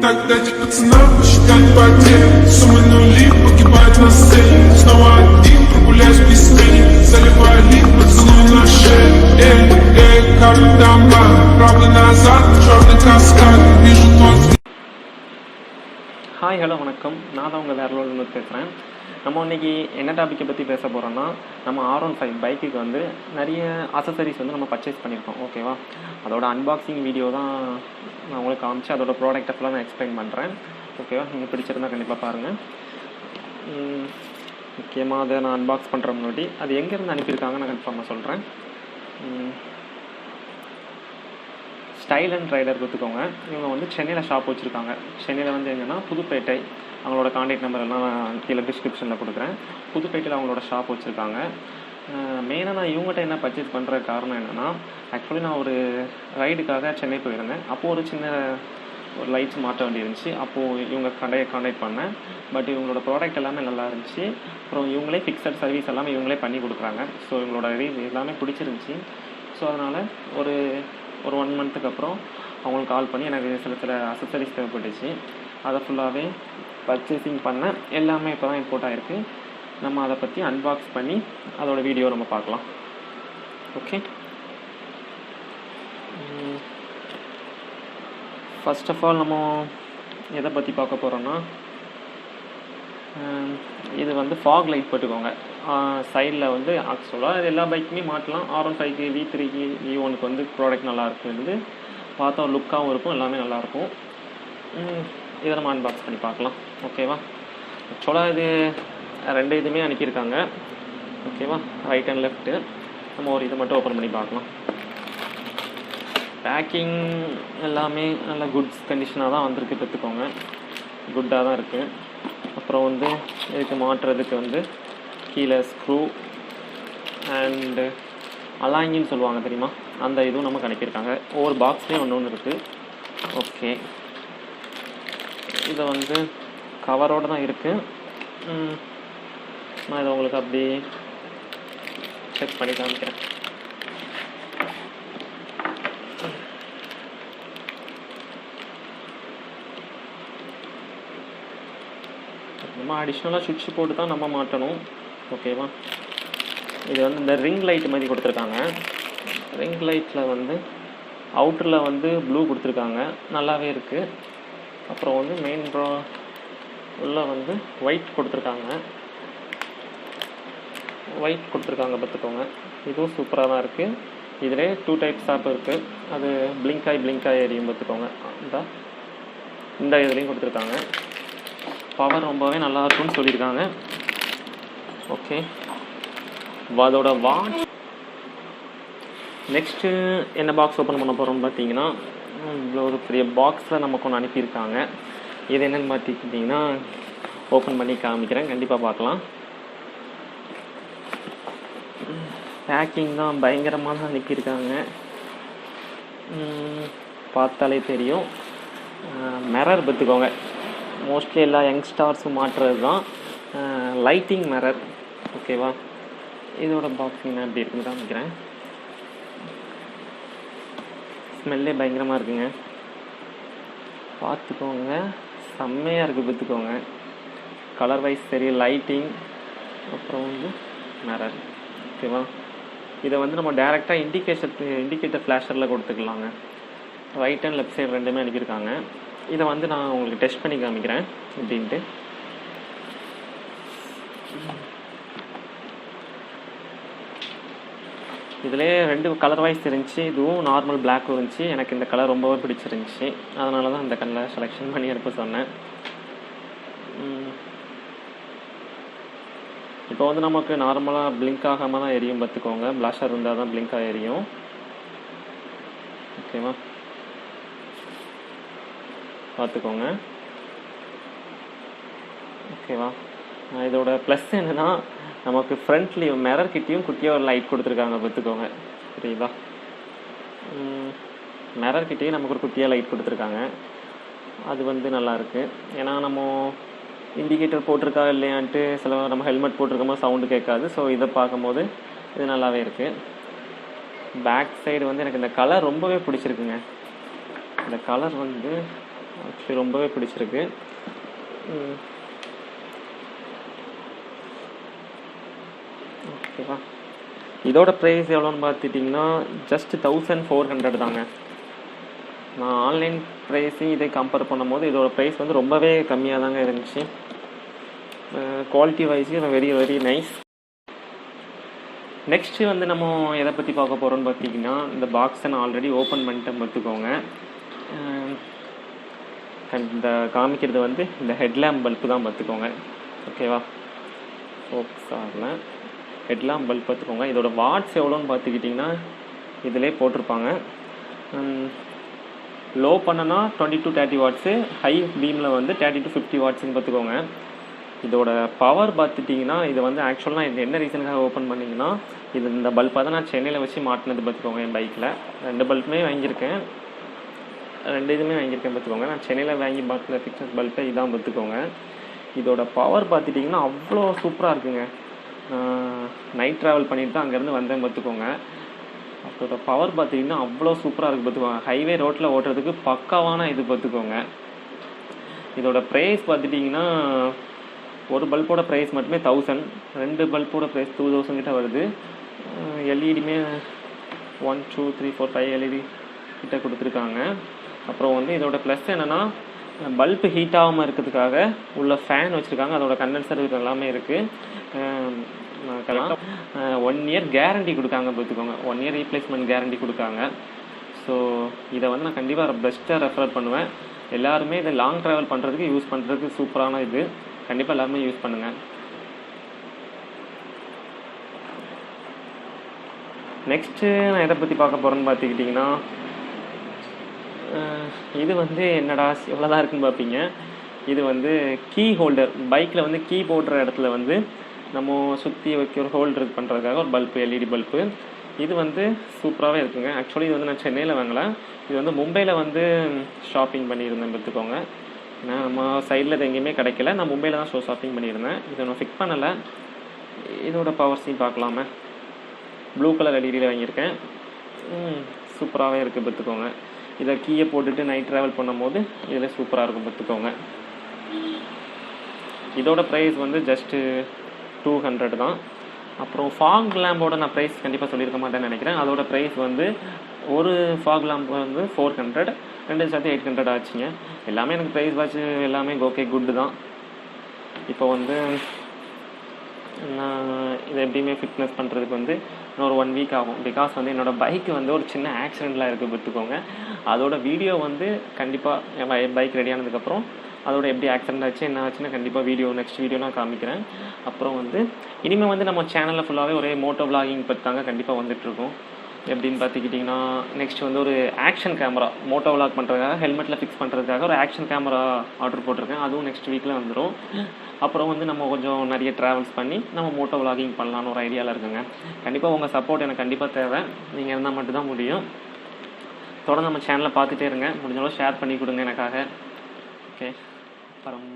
Тогда эти пацаны считать потери. Суммы нули погибают на сцене. Снова один прогуляюсь без тени. Заливаю лик, поцелуй на шее. Как дома, правда назад, черный каскад. Вижу твой взгляд. Hi hello வணக்கம். நான் தான் உங்கள் வேறலோடு பேசுகிறேன். நம்ம இன்றைக்கி என்ன டாப்பிக்கை பற்றி பேச போகிறோன்னா, நம்ம R15 பைக்குக்கு வந்து நிறைய அசசரிஸ் வந்து நம்ம பர்ச்சேஸ் பண்ணியிருக்கோம். ஓகேவா? அதோட அன்பாக்சிங் வீடியோ தான் நான் உங்களுக்கு காமிச்சு அதோட ப்ராடக்ட்டை ஃபுல்லாக நான் எக்ஸ்பிளைன் பண்ணுறேன். ஓகேவா? நீங்கள் பிடிச்சிருந்தா கண்டிப்பாக பாருங்கள். முக்கியமாக அதை நான் அன்பாக்ஸ் பண்ணுற முன்னாடி அது எங்கேருந்து அனுப்பியிருக்காங்க நான் கன்ஃபார்மாக சொல்கிறேன். ஸ்டைல் அண்ட் ரைடர் பார்த்துக்கோங்க. இவங்க வந்து சென்னையில் ஷாப் வச்சுருக்காங்க. சென்னையில் வந்து எங்கன்னா புதுப்பேட்டை. அவங்களோட கான்டாக்ட் நம்பர் எல்லாம் நான் கீழே டிஸ்கிரிப்ஷனில் கொடுக்குறேன். புதுப்பேட்டையில் அவங்களோட ஷாப் வச்சுருக்காங்க. மெயினாக நான் இவங்ககிட்ட என்ன பர்ச்சேஸ் பண்ணுற காரணம் என்னென்னா, ஆக்சுவலி நான் ஒரு ரைடுக்காக சென்னை போயிருந்தேன். அப்போது ஒரு சின்ன ஒரு லைட்ஸ் மாற்ற வேண்டியிருந்துச்சு. அப்போது இவங்க கடையை கான்டாக்ட் பண்ணேன். பட் இவங்களோட ப்ராடக்ட் எல்லாமே நல்லா இருந்துச்சு. அப்புறம் இவங்களே ஃபிக்ஸட் சர்வீஸ் எல்லாமே இவங்களே பண்ணி கொடுக்குறாங்க. ஸோ இவங்களோட எல்லாமே பிடிச்சிருந்துச்சி. ஸோ அதனால் ஒரு 1 மந்த்துக்கு அப்புறம் அவங்களுக்கு கால் பண்ணி எனக்கு சில அசசரிஸ் தேவைப்பட்டுச்சு. அதை ஃபுல்லாகவே பர்ச்சேசிங் பண்ணேன். எல்லாமே இப்போ தான் இம்போர்ட் ஆகிருக்கு. நம்ம அதை பற்றி அன்பாக்ஸ் பண்ணி அதோட வீடியோ நம்ம பார்க்கலாம். ஓகே, ஃபர்ஸ்ட் ஆஃப் ஆல் நம்ம எதை பற்றி பார்க்க போகிறோன்னா, இது வந்து ஃபாக் லைட் போட்டுக்கோங்க. சைடில் வந்து ஆக்சுவலாக இது எல்லா பைக்குமே மாட்டலாம். R15க்கு, V3க்கு, V1க்கு வந்து ப்ராடக்ட் நல்லாயிருக்கும். இது பார்த்தா ஒரு லுக்காகவும் இருக்கும், எல்லாமே நல்லாயிருக்கும். இதை நம்ம அன்பாக்ஸ் பண்ணி பார்க்கலாம். ஓகேவா? ஆக்சுவலாக இது 2 இதுவுமே அனுப்பியிருக்காங்க. ஓகேவா? Right and left. நம்ம ஒரு இது மட்டும் ஓப்பன் பண்ணி பார்க்கலாம். பேக்கிங் எல்லாமே நல்ல குட்ஸ் கண்டிஷனாக தான் வந்திருக்கு. பார்த்துக்கோங்க, குட்டாக தான் இருக்குது. அப்புறம் வந்து இதுக்கு மாட்டுறதுக்கு வந்து கீழே ஸ்க்ரூ அண்டு அலாங்கின்னு சொல்லுவாங்க தெரியுமா, அந்த இதுவும் நமக்கு அனுப்பியிருக்காங்க. ஒவ்வொரு பாக்ஸ்லேயும் ஒன்று இருக்குது. ஓகே, இதை வந்து கவரோடு தான் இருக்குது. நான் இதை உங்களுக்கு அப்படி செக் பண்ணி காமிக்கிறேன். நம்ம அடிஷ்னலாக சுவிட்ச் போட்டு தான் நம்ம மாட்டணும். ஓகேவா? இது வந்து இந்த ரிங் லைட் மாதிரி கொடுத்துருக்காங்க. ரிங் லைட்டில் வந்து அவுட்டரில் வந்து ப்ளூ கொடுத்துருக்காங்க, நல்லாவே இருக்குது. அப்புறம் வந்து மெயின் உள்ள வந்து ஒயிட் கொடுத்துருக்காங்க. பார்த்துக்கோங்க, இதுவும் சூப்பராக தான் இருக்குது. இதிலே 2 டைப்ஸ் ஆப் இருக்குது. அது பிளிங்காய் எரியும். பார்த்துக்கோங்க, இந்த இதுலேயும் கொடுத்துருக்காங்க. பவர் ரொம்பவே நல்லா இருக்கும்னு சொல்லியிருக்காங்க. ஓகே, அதோட வாட்ச். நெக்ஸ்ட்டு என்ன பாக்ஸ் ஓப்பன் பண்ண போகிறோம்னு பார்த்தீங்கன்னா, இவ்வளோ ஒரு பெரிய பாக்ஸில் நமக்கு ஒன்று அனுப்பியிருக்காங்க. இது என்னென்னு பார்த்துக்கிட்டிங்கன்னா, ஓப்பன் பண்ணி காமிக்கிறேன், கண்டிப்பாக பார்க்கலாம். பேக்கிங் தான் பயங்கரமாக தான் அனுப்பியிருக்காங்க. பார்த்தாலே தெரியும். மிரர் பார்த்துக்கோங்க, மோஸ்ட்லி எல்லா யங்ஸ்டார்ஸும் மாட்டுறது தான் லைட்டிங் மிரர். ஓகேவா? இதோட பாக்ஸிங் எப்படி இருக்குன்னு காமிக்கிறேன். ஸ்மெல்லே பயங்கரமாக இருக்குங்க, பார்த்துக்கோங்க, செம்மையாக இருக்குது. பார்த்துக்கோங்க, கலர் வைஸ் சரி, லைட்டிங், அப்புறம் வந்து மிரர். ஓகேவா? இதை வந்து நம்ம டேரெக்டாக இண்டிகேட்டர் ஃப்ளாஷரில் கொடுத்துக்கலாங்க. ரைட் அண்ட் லெஃப்ட் சைடு ரெண்டுமே அனுப்பியிருக்காங்க. இதை வந்து நான் உங்களுக்கு டெஸ்ட் பண்ணி காமிக்கிறேன் அப்படின்ட்டு. இதிலே 2 கலர் வைஸ் இருந்துச்சு. இதுவும் நார்மல் பிளாக்கும் இருந்துச்சு. எனக்கு இந்த கலர் ரொம்பவே பிடிச்சிருந்துச்சி. அதனால தான் இந்த கலர் செலெக்ஷன் பண்ணி எடுக்க சொன்னேன். இப்போ வந்து நமக்கு நார்மலாக பிளிங்க் ஆகாமல் தான் எரியும். பார்த்துக்கோங்க, பிளாஷர் இருந்தால் தான் பிளிங்காக எரியும். ஓகேவா? பார்த்துக்கோங்க. ஓகேவா? இதோட ப்ளஸ் என்னென்னா, நமக்கு ஃப்ரண்ட்லேயும் மிரர் கிட்டேயும் குட்டியாக ஒரு லைட் கொடுத்துருக்காங்க. பார்த்துக்கோங்க, புரியுதா? மிரர் கிட்டேயும் நமக்கு ஒரு குட்டியாக லைட் கொடுத்துருக்காங்க. அது வந்து நல்லாயிருக்கு. ஏன்னா நம்ம இண்டிகேட்டர் போட்டிருக்கா இல்லையான்ட்டு சில நம்ம ஹெல்மெட் போட்டிருக்கோம்போது சவுண்டு கேட்காது. ஸோ இதை பார்க்கும்போது இது நல்லாவே இருக்குது. பேக் சைடு வந்து எனக்கு இந்த கலர் ரொம்பவே பிடிச்சிருக்குங்க. இந்த கலர் வந்து ஆக்சுவலி ரொம்பவே பிடிச்சிருக்கு. ஓகேவா, இதோட ப்ரைஸ் எவ்வளோன்னு பார்த்துட்டிங்கன்னா ஜஸ்ட் 1400 தாங்க. நான் ஆன்லைன் ப்ரைஸையும் இதை கம்பேர் பண்ணும்போது இதோட ப்ரைஸ் வந்து ரொம்பவே கம்மியாக தாங்க இருந்துச்சு. குவாலிட்டி வைஸும் வெரி வெரி நைஸ். நெக்ஸ்ட்டு வந்து நம்ம எதை பற்றி பார்க்க போகிறோம்னு பார்த்தீங்கன்னா, இந்த பாக்ஸை நான் ஆல்ரெடி ஓப்பன் பண்ணிட்டேன் பார்த்துக்கோங்க. இந்த காமிக்கிறது வந்து இந்த ஹெட்லேம்ப் பல்பு தான் பார்த்துக்கோங்க. ஓகேவா, ஃபோக்ஸ் ஆகல, ஹெட்லேம்ப் பல்ப் பார்த்துக்கோங்க. இதோட வாட்ஸ் எவ்வளோன்னு பார்த்துக்கிட்டிங்கன்னா இதிலே போட்டிருப்பாங்க. லோ பண்ணனா 20 to 30 வாட்ஸு, ஹை பீமில் வந்து 30 to 50 வாட்ஸுன்னு பார்த்துக்கோங்க. இதோட பவர் பார்த்துட்டிங்கன்னா இது வந்து ஆக்சுவலாக இது என்ன ரீசனுக்காக ஓப்பன் பண்ணிங்கன்னா, இது இந்த பல்பாக தான் நான் சென்னையில் வச்சு மாட்டினது பார்த்துக்கோங்க. என் பைக்கில் 2 பல்புமே வாங்கியிருக்கேன், 2 இதுவுமே வாங்கியிருக்கேன் பார்த்துக்கோங்க. நான் சென்னையில் வாங்கி மாட்டின ஃபிக்ஸட் பல்பை இதான் பார்த்துக்கோங்க. இதோட பவர் பார்த்துட்டிங்கன்னா அவ்வளோ சூப்பராக இருக்குங்க. நைட் ட்ராவல் பண்ணிட்டு தான் அங்கேருந்து வந்தேன் பார்த்துக்கோங்க. அதோட பவர் பார்த்திங்கன்னா அவ்வளோ சூப்பராக இருக்குது பார்த்துக்கோங்க. ஹைவே ரோட்டில் ஓட்டுறதுக்கு பக்காவான இது பார்த்துக்கோங்க. இதோட ப்ரைஸ் பார்த்துட்டிங்கன்னா ஒரு பல்போட ப்ரைஸ் மட்டுமே 1000, 2 பல்போட ப்ரைஸ் 2000 கிட்ட வருது. எல்இடியுமே 1 2 3 4 5 எல்இடி கிட்ட கொடுத்துருக்காங்க. அப்புறம் வந்து இதோட ப்ளஸ் என்னென்னா, பல்பு ஹீட் ஆகாமல் இருக்கிறதுக்காக உள்ள ஃபேன் வச்சுருக்காங்க. அதோட கண்டென்சர் எல்லாமே இருக்குது. 1 இயர் கேரண்டி கொடுக்காங்க பார்த்துக்கோங்க. 1 இயர் ரீப்ளேஸ்மெண்ட் கேரண்டி கொடுக்காங்க. ஸோ இதை வந்து நான் கண்டிப்பாக பெஸ்ட்டாக ரெஃபர் பண்ணுவேன். எல்லாருமே இதை லாங் ட்ராவல் பண்ணுறதுக்கு யூஸ் பண்ணுறதுக்கு சூப்பரான இது. கண்டிப்பாக எல்லாருமே யூஸ் பண்ணுங்கள். நெக்ஸ்ட்டு நான் எதை பற்றி பார்க்க போகிறேன்னு பார்த்துக்கிட்டிங்கன்னா, இது வந்து என்னடா எவ்வளோதான் இருக்குன்னு பார்ப்பீங்க. இது வந்து கீ ஹோல்டர், பைக்கில் வந்து கீ போடுற இடத்துல வந்து நம்ம சுற்றி வைக்க ஒரு ஹோல்டர் பண்ணுறதுக்காக ஒரு பல்பு, எல்இடி பல்பு. இது வந்து சூப்பராகவே இருக்குங்க. ஆக்சுவலி இது வந்து நான் சென்னையில் வாங்கலை, இது வந்து மும்பையில் வந்து ஷாப்பிங் பண்ணியிருந்தேன் பார்த்துக்கோங்க. ஏன்னா நம்ம சைடில் இது எங்கேயுமே கிடைக்கல, நான் மும்பையில் தான் ஷாப்பிங் பண்ணியிருந்தேன். இதை நான் ஃபிக்ஸ் பண்ணலை. இதோட பவர்ஸையும் பார்க்கலாமே. ப்ளூ கலர் எல்இடியில் வாங்கியிருக்கேன். சூப்பராகவே இருக்குது பார்த்துக்கோங்க. இதை கீயை போட்டுட்டு நைட் ட்ராவல் பண்ணும்போது இதில் சூப்பராக இருக்கும் பார்த்துக்கோங்க. இதோட ப்ரைஸ் வந்து ஜஸ்ட்டு 200 தான். அப்புறம் ஃபாக் லேம்போட நான் ப்ரைஸ் கண்டிப்பாக சொல்லியிருக்க மாட்டேன்னு நினைக்கிறேன். அதோட ப்ரைஸ் வந்து ஒரு ஃபாக் லேம்ப் வந்து 400, 2 சேர்த்து 800 ஆச்சுங்க. எல்லாமே எனக்கு ப்ரைஸ் வாட்ச் எல்லாமே ஓகே குட்டு தான். இப்போ வந்து நான் இதை எப்படியுமே ஃபிட்னஸ் பண்ணுறதுக்கு வந்து இன்னொரு 1 வீக் ஆகும். பிகாஸ் வந்து என்னோடய பைக்கு வந்து ஒரு சின்ன ஆக்சிடெண்ட்லாம் இருக்குது பார்த்துக்கோங்க. அதோட வீடியோ வந்து கண்டிப்பாக என் பைக் ரெடி ஆனதுக்கப்புறம் அதோட எப்படி ஆக்சிடெண்ட் ஆச்சு என்ன ஆச்சுன்னா கண்டிப்பாக நெக்ஸ்ட் வீடியோ நான் காமிக்கிறேன். அப்புறம் வந்து இனிமேல் வந்து நம்ம சேனலில் ஃபுல்லாகவே ஒரே மோட்டோ விளாகிங் பற்றி தாங்க கண்டிப்பாக வந்துட்டுருக்கோம். எப்படின்னு பார்த்துக்கிட்டிங்கன்னா, நெக்ஸ்ட் வந்து ஒரு ஆக்ஷன் கேமரா மோட்டோ விளாக் பண்ணுறதுக்காக ஹெல்மெட்டில் ஃபிக்ஸ் பண்ணுறதுக்காக ஒரு ஆக்ஷன் கேமரா ஆர்டர் போட்டிருக்கேன். அதுவும் நெக்ஸ்ட் வீக்கில் வந்துடும். அப்புறம் வந்து நம்ம கொஞ்சம் நிறைய ட்ராவல்ஸ் பண்ணி நம்ம மோட்டோ விளாகிங் பண்ணலான்னு ஒரு ஐடியாவில் இருக்குங்க. கண்டிப்பாக உங்கள் சப்போர்ட் எனக்கு கண்டிப்பாக தேவை. நீங்கள் இருந்தால் மட்டும்தான் முடியும். தொடர்ந்து நம்ம சேனலை பார்த்துட்டே இருங்க. முடிஞ்சளவு ஷேர் பண்ணி கொடுங்க எனக்காக. ஓகே, அப்புறம்